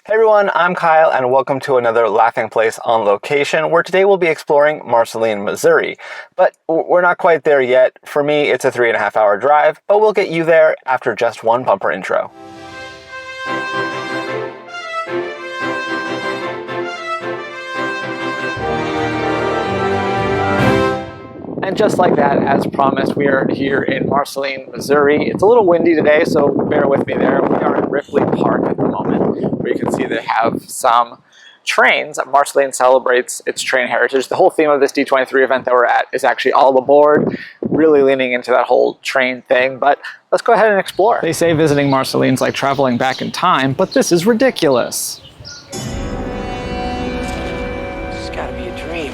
Hey everyone, I'm Kyle and welcome to another Laughing Place on location, where today we'll be exploring Marceline, Missouri. But we're not quite there yet. For me, it's a 3.5-hour drive, but we'll get you there after just one bumper intro. And just like that, as promised, we are here in Marceline, Missouri. It's a little windy today, so bear with me there. We are in Ripley Park at the moment, where you can see they have some trains. Marceline celebrates its train heritage. The whole theme of this D23 event that we're at is actually all aboard, really leaning into that whole train thing. But let's go ahead and explore. They say visiting Marceline's like traveling back in time, but this is ridiculous. It's gotta be a dream.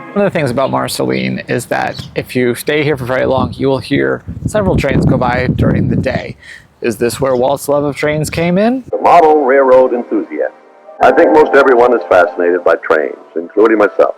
One of the things about Marceline is that if you stay here for very long, you will hear several trains go by during the day. Is this where Walt's love of trains came in? The model railroad enthusiast. I think most everyone is fascinated by trains, including myself.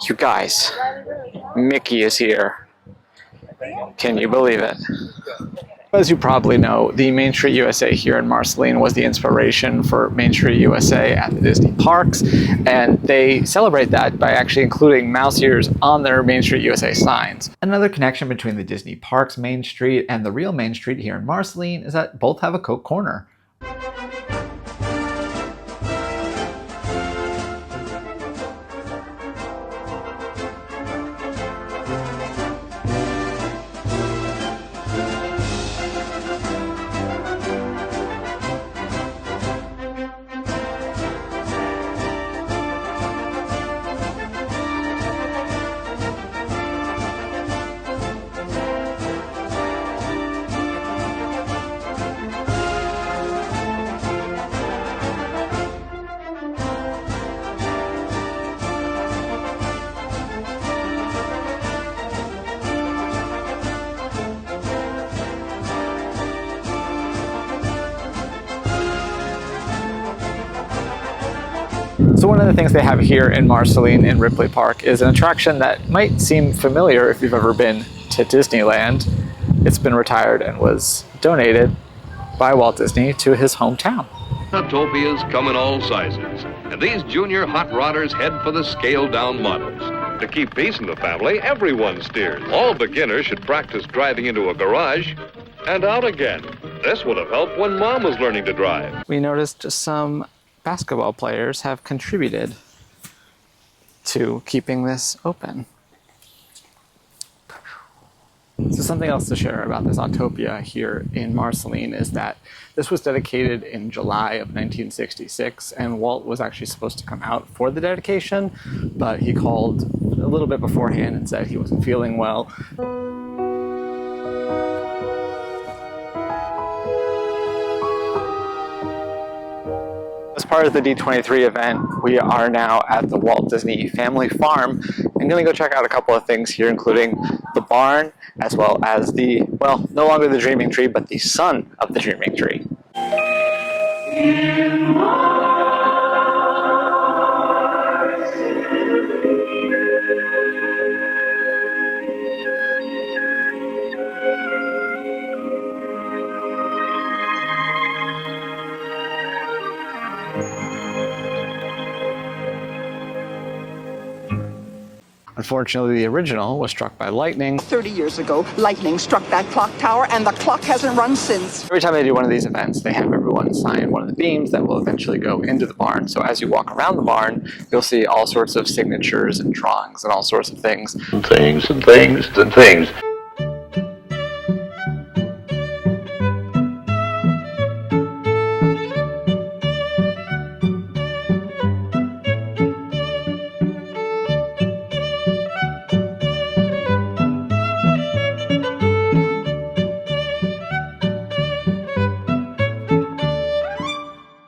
You guys, Mickey is here. Can you believe it? As you probably know, the Main Street USA here in Marceline was the inspiration for Main Street USA at the Disney parks, and they celebrate that by actually including mouse ears on their Main Street USA signs. Another connection between the Disney parks Main Street and the real Main Street here in Marceline is that both have a Coke corner. So one of the things they have here in Marceline in Ripley Park is an attraction that might seem familiar if you've ever been to Disneyland. It's been retired and was donated by Walt Disney to his hometown. Autotopias come in all sizes, and these junior hot rodders head for the scaled-down models. To keep peace in the family, everyone steers. All beginners should practice driving into a garage and out again. This would have helped when Mom was learning to drive. We noticed some basketball players have contributed to keeping this open. So something else to share about this Autotopia here in Marceline is that this was dedicated in July of 1966, and Walt was actually supposed to come out for the dedication, but he called a little bit beforehand and said he wasn't feeling well. As part of the D23 event, we are now at the Walt Disney Family Farm. I'm going to go check out a couple of things here, including the barn, as well as the, well, no longer the dreaming tree, but the son of the dreaming tree. Unfortunately, the original was struck by lightning. 30 years ago, lightning struck that clock tower, and the clock hasn't run since. Every time they do one of these events, they have everyone sign one of the beams that will eventually go into the barn. So as you walk around the barn, you'll see all sorts of signatures and drawings and all sorts of things. And things and things and things.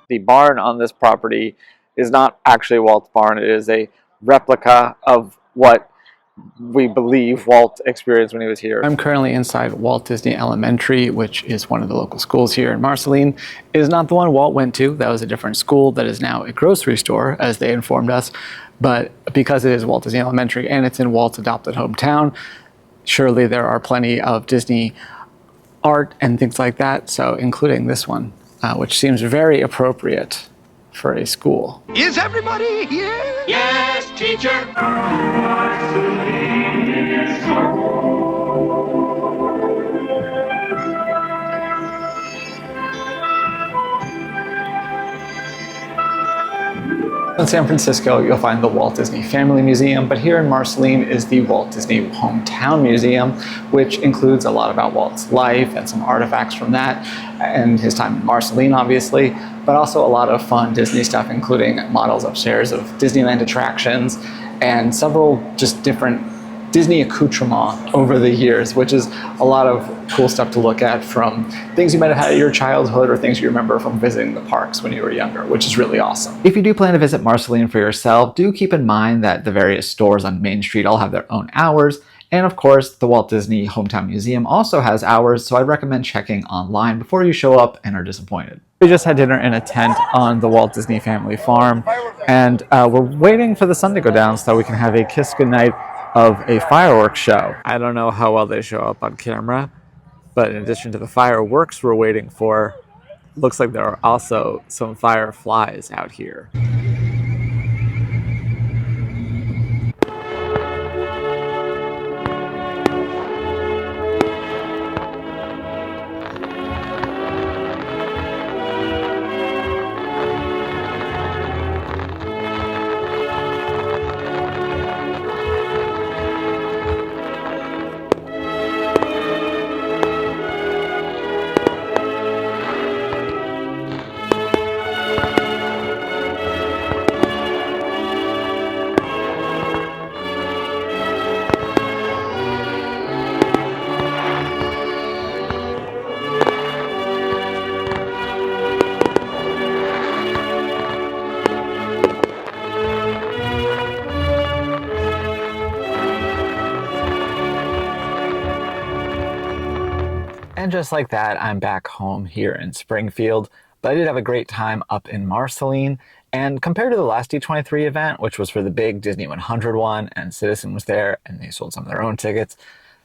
The barn on this property is not actually Walt's barn. It is a replica of what we believe Walt experienced when he was here. I'm currently inside Walt Disney Elementary, which is one of the local schools here in Marceline. It is not the one Walt went to. That was a different school that is now a grocery store, as they informed us. But because it is Walt Disney Elementary and it's in Walt's adopted hometown, surely there are plenty of Disney art and things like that, so including this one. Which seems very appropriate for a school. Is everybody here? Yes, teacher. In San Francisco, you'll find the Walt Disney Family Museum, but here in Marceline is the Walt Disney Hometown Museum, which includes a lot about Walt's life and some artifacts from that, and his time in Marceline, obviously, but also a lot of fun Disney stuff, including models upstairs of Disneyland attractions and several just different Disney accoutrements over the years, which is a lot of cool stuff to look at, from things you might have had in your childhood or things you remember from visiting the parks when you were younger, which is really awesome. If you do plan to visit Marceline for yourself, do keep in mind that the various stores on Main Street all have their own hours. And of course, the Walt Disney Hometown Museum also has hours, so I'd recommend checking online before you show up and are disappointed. We just had dinner in a tent on the Walt Disney family farm, and we're waiting for the sun to go down so we can have a kiss goodnight of a fireworks show. I don't know how well they show up on camera, but in addition to the fireworks we're waiting for, looks like there are also some fireflies out here. And just like that, I'm back home here in Springfield, but I did have a great time up in Marceline. And compared to the last D23 event, which was for the big Disney 100 one, and Citizen was there, and they sold some of their own tickets,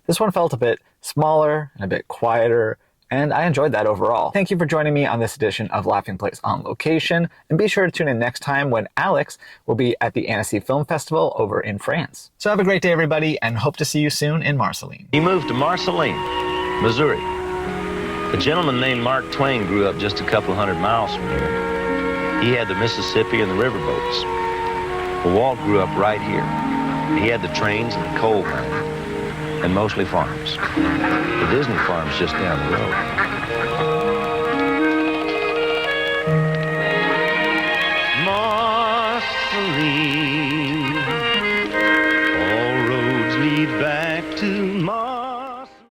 this one felt a bit smaller and a bit quieter, and I enjoyed that overall. Thank you for joining me on this edition of Laughing Place on Location, and be sure to tune in next time when Alex will be at the Annecy Film Festival over in France. So have a great day, everybody, and hope to see you soon in Marceline. He moved to Marceline, Missouri. A gentleman named Mark Twain grew up just a couple hundred miles from here. He had the Mississippi and the riverboats. Well, Walt grew up right here. He had the trains and the coal mine, and mostly farms. The Disney farm's just down the road. Marceline.